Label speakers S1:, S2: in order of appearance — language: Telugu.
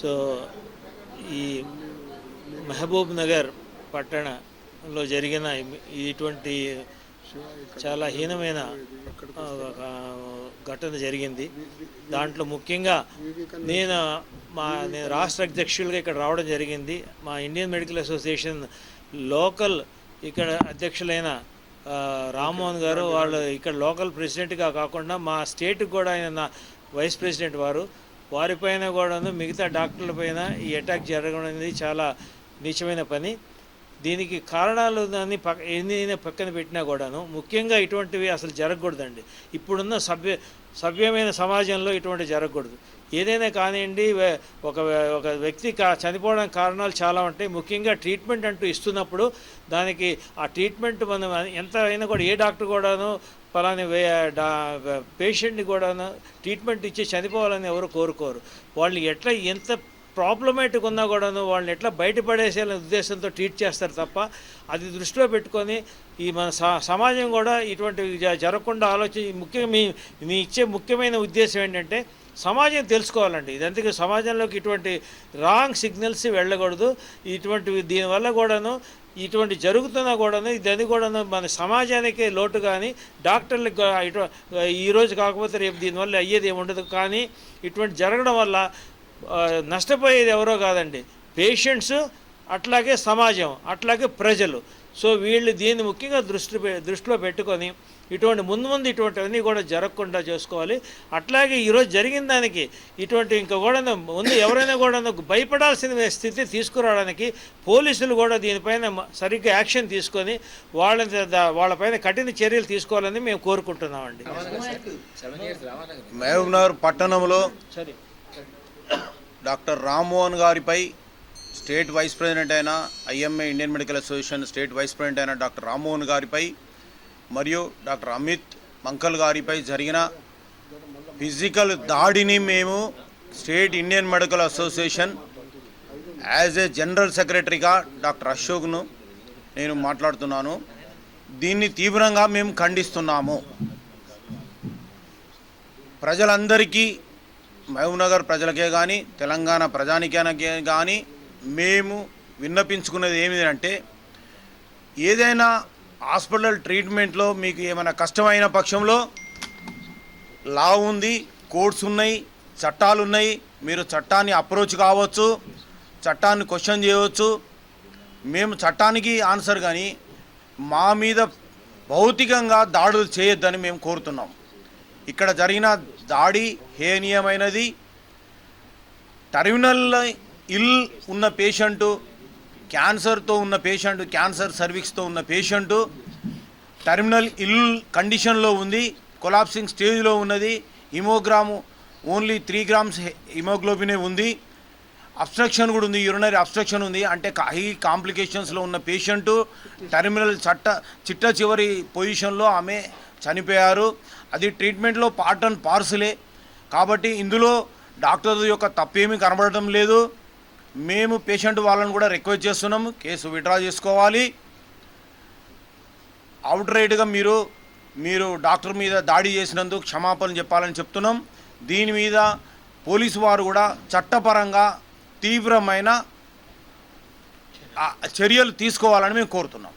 S1: సో ఈ మహబూబ్ నగర్ పట్టణంలో జరిగిన ఇటువంటి చాలా హీనమైన ఘటన జరిగింది. దాంట్లో ముఖ్యంగా నేను రాష్ట్ర అధ్యక్షులుగా ఇక్కడ రావడం జరిగింది. మా ఇండియన్ మెడికల్ అసోసియేషన్ లోకల్ ఇక్కడ అధ్యక్షులైన రామ్మోహన్ గారు, వాళ్ళు ఇక్కడ లోకల్ ప్రెసిడెంట్గా కాకుండా మా స్టేట్కి కూడా ఆయన వైస్ ప్రెసిడెంట్ వారిపైన కూడాను మిగతా డాక్టర్ల పైన ఈ అటాక్ జరగడం అనేది చాలా నీచమైన పని. దీనికి కారణాలు దాన్ని ఎన్ని పక్కన పెట్టినా కూడాను ముఖ్యంగా ఇటువంటివి అసలు జరగకూడదండి. ఇప్పుడున్న సభ్యమైన సమాజంలో ఇటువంటి జరగకూడదు. ఏదైనా కానివ్వండి, ఒక వ్యక్తి చనిపోవడానికి కారణాలు చాలా ఉంటాయి. ముఖ్యంగా ట్రీట్మెంట్ అంటూ ఇస్తున్నప్పుడు దానికి ఆ ట్రీట్మెంట్ మనం ఎంత అయినా కూడా ఏ డాక్టర్ కూడాను పలాని పేషెంట్ని కూడాను ట్రీట్మెంట్ ఇచ్చి చనిపోవాలని ఎవరు కోరుకోరు. వాళ్ళు ఎంత ప్రాబ్లమేటిక్ ఉన్నా కూడాను వాళ్ళని ఎట్లా బయటపడేసేయాలనే ఉద్దేశంతో ట్రీట్ చేస్తారు తప్ప, అది దృష్టిలో పెట్టుకొని ఈ మన సమాజం కూడా ఇటువంటి జరగకుండా ముఖ్యంగా మీ ఇచ్చే ముఖ్యమైన ఉద్దేశం ఏంటంటే సమాజం తెలుసుకోవాలండి. ఇదంతకీ సమాజంలోకి ఇటువంటి రాంగ్ సిగ్నల్స్ వెళ్ళకూడదు. దీనివల్ల కూడాను ఇటువంటి జరుగుతున్నా కూడాను దాన్ని కూడాను మన సమాజానికి లోటు కానీ డాక్టర్లకు ఈరోజు కాకపోతే రేపు దీనివల్ల అయ్యేది ఏమి ఉండదు. కానీ ఇటువంటి జరగడం వల్ల నష్టపోయేది ఎవరో కాదండి, పేషెంట్స్, అట్లాగే సమాజం, అట్లాగే ప్రజలు. సో వీళ్ళు దీన్ని ముఖ్యంగా దృష్టిలో పెట్టుకొని ముందు ఇటువంటివన్నీ కూడా జరగకుండా చేసుకోవాలి. అట్లాగే ఈరోజు జరిగిన దానికి ఇంకా కూడా ముందు ఎవరైనా కూడా భయపడాల్సిన స్థితి తీసుకురావడానికి పోలీసులు కూడా దీనిపైన సరిగ్గా యాక్షన్ తీసుకొని వాళ్ళపైన కఠిన చర్యలు తీసుకోవాలని మేము కోరుకుంటున్నామండి.
S2: మహబూబ్నగర్ పట్టణంలో డాక్టర్ రామ్మోహన్ గారిపై స్టేట్ వైస్ ప్రెసిడెంట్ అయిన IMA Indian Medical Association state vice president అయిన డాక్టర్ రామ్మోహన్ గారిపై మరియు డాక్టర్ అమిత్ మంకల్ గారిపై జరిగిన ఫిజికల్ దాడిని మేము state Indian Medical association as a general సెక్రటరీగా డాక్టర్ అశోక్ను నేను మాట్లాడుతున్నాను. దీన్ని తీవ్రంగా మేము ఖండిస్తున్నాము. ప్రజలందరికీ, మహబూబ్నగర్ ప్రజలకే కానీ తెలంగాణ ప్రజానికానికే కానీ మేము విన్నపించుకున్నది ఏమిటంటే, ఏదైనా హాస్పిటల్ ట్రీట్మెంట్లో మీకు ఏమైనా కష్టమైన పక్షంలో లా ఉంది, కోర్ట్స్ ఉన్నాయి, చట్టాలు ఉన్నాయి. మీరు చట్టాన్ని అప్రోచ్ కావచ్చు, చట్టాన్ని క్వశ్చన్ చేయవచ్చు. మేము చట్టానికి ఆన్సర్, కానీ మా మీద భౌతికంగా దాడులు చేయొద్దని మేము కోరుతున్నాం. ఇక్కడ జరిగిన దాడి హేనీయమైనది. టెర్మినల్ ఇల్ ఉన్న పేషెంటు, క్యాన్సర్తో ఉన్న పేషెంట్, క్యాన్సర్ సర్వీక్స్తో ఉన్న పేషెంటు టెర్మినల్ ఇల్ కండిషన్లో ఉంది, కొలాప్సింగ్ స్టేజ్లో ఉన్నది. హిమోగ్రాము ఓన్లీ 3 grams హిమోగ్లోబినే ఉంది. అబ్స్ట్రక్షన్ కూడా ఉంది, యూరినరీ అబ్స్ట్రక్షన్ ఉంది. అంటే హై కాంప్లికేషన్స్లో ఉన్న పేషెంటు టెర్మినల్ చిట్ట చివరి పొజిషన్లో ఆమె చనిపోయారు. అది ట్రీట్మెంట్లో పార్ట్ అండ్ పార్సలే. కాబట్టి ఇందులో డాక్టర్ యొక్క తప్పేమీ కనబడటం లేదు. మేము పేషెంట్ వాళ్ళని కూడా రిక్వెస్ట్ చేస్తున్నాము, కేసు విత్డ్రా చేసుకోవాలి. అవుట్ రైట్గా మీరు డాక్టర్ మీద దాడి చేసినందుకు క్షమాపణ చెప్పాలని చెప్తున్నాం. దీని మీద పోలీసు వారు కూడా చట్టపరంగా తీవ్రమైన చర్యలు తీసుకోవాలని మేము కోరుతున్నాం.